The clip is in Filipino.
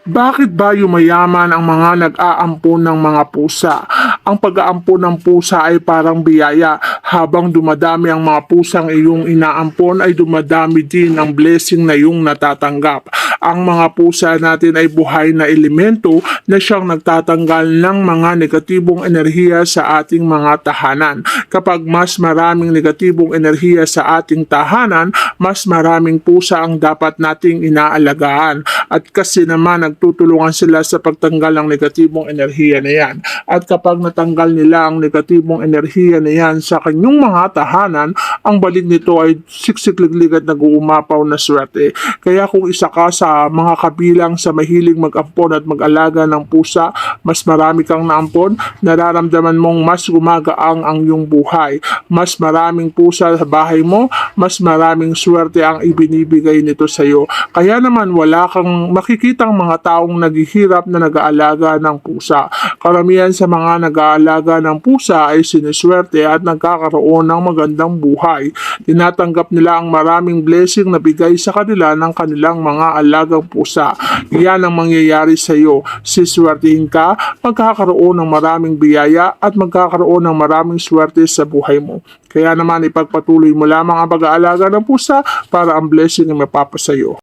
Bakit ba yumayaman ang mga nag-aampon ng mga pusa? Ang pag-aampon ng pusa ay parang biyaya. Habang dumadami ang mga pusang iyong inaampon ay dumadami din ang blessing na iyong natatanggap. Ang mga pusa natin ay buhay na elemento na siyang nagtatanggal ng mga negatibong enerhiya sa ating mga tahanan. Kapag mas maraming negatibong enerhiya sa ating tahanan, mas maraming pusa ang dapat nating inaalagaan. At kasi naman nagtutulungan sila sa pagtanggal ng negatibong enerhiya na yan. At kapag natanggal nila ang negatibong enerhiya na yan sa kanyang mga tahanan, ang balik nito ay siksikliglig at nag-uumapaw na swerte. Kaya kung isa ka sa mga kabilang sa mahilig mag-ampon at mag-alaga ng pusa, mas marami kang naampon, nararamdaman mong mas gumagaang ang iyong buhay. Mas maraming pusa sa bahay mo, mas maraming swerte ang ibinibigay nito sa iyo. Kaya naman wala kang makikitang mga taong naghihirap na nag-aalaga ng pusa. Karamihan sa mga nag-aalaga ng pusa ay siniswerte at nagkakaroon ng magandang buhay. Tinatanggap nila ang maraming blessing na bigay sa kanila ng kanilang mga alagang pusa. Iyan ang mangyayari sa iyo. Siswertihin ka, magkakaroon ng maraming biyaya at magkakaroon ng maraming swerte sa buhay mo. Kaya naman ipagpatuloy mo lamang ang pag-aalaga ng pusa para ang blessing ay mapapasa iyo.